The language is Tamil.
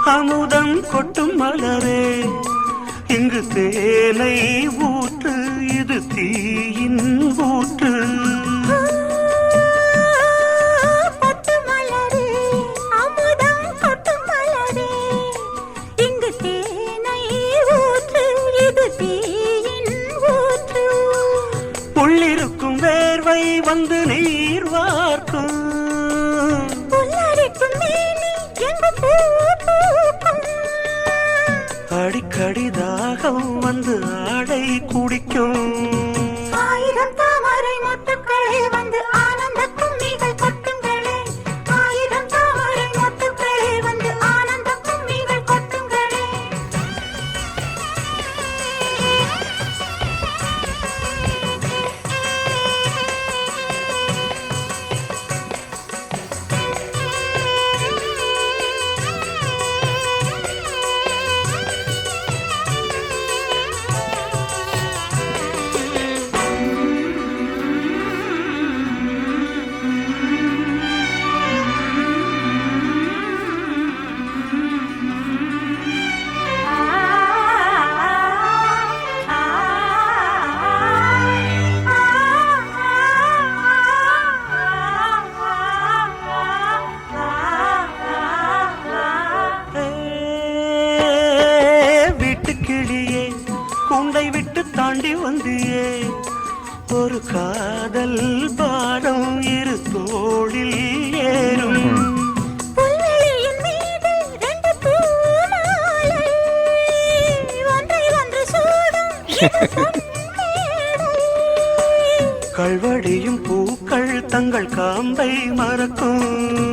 அமுதம் கொட்டும் மலரே இங்கு தேனை ஊற்று, இது தீயின் ஊற்று. உள்ளிருக்கும் வேர்வை வந்து நீர் வார்க்கும், அடிக்கடி தாகம் வந்து ஆடை குடிக்கும். ஆயிரம் தாமரை மொட்டுக்களே வந்து ஆனந்த கும்மிகள் கொட்டுங்களே, ஆயிரம் தாமரை மொட்டுக்களே வந்து ஆனந்த கும்மிகள் கொட்டுங்களே. கிளியே கூண்டை விட்டு தாண்டி வந்தியே, ஒரு காதல் பாரம் இரு தோளில் ஏறும். புல்வெளியின் மீது ரெண்டு பூமாலை ஒன்றை ஒன்று சூடும், இது பொன்மேடை. கல்வடியும் பூக்கள் தங்கள் காம்பை மறக்கும்.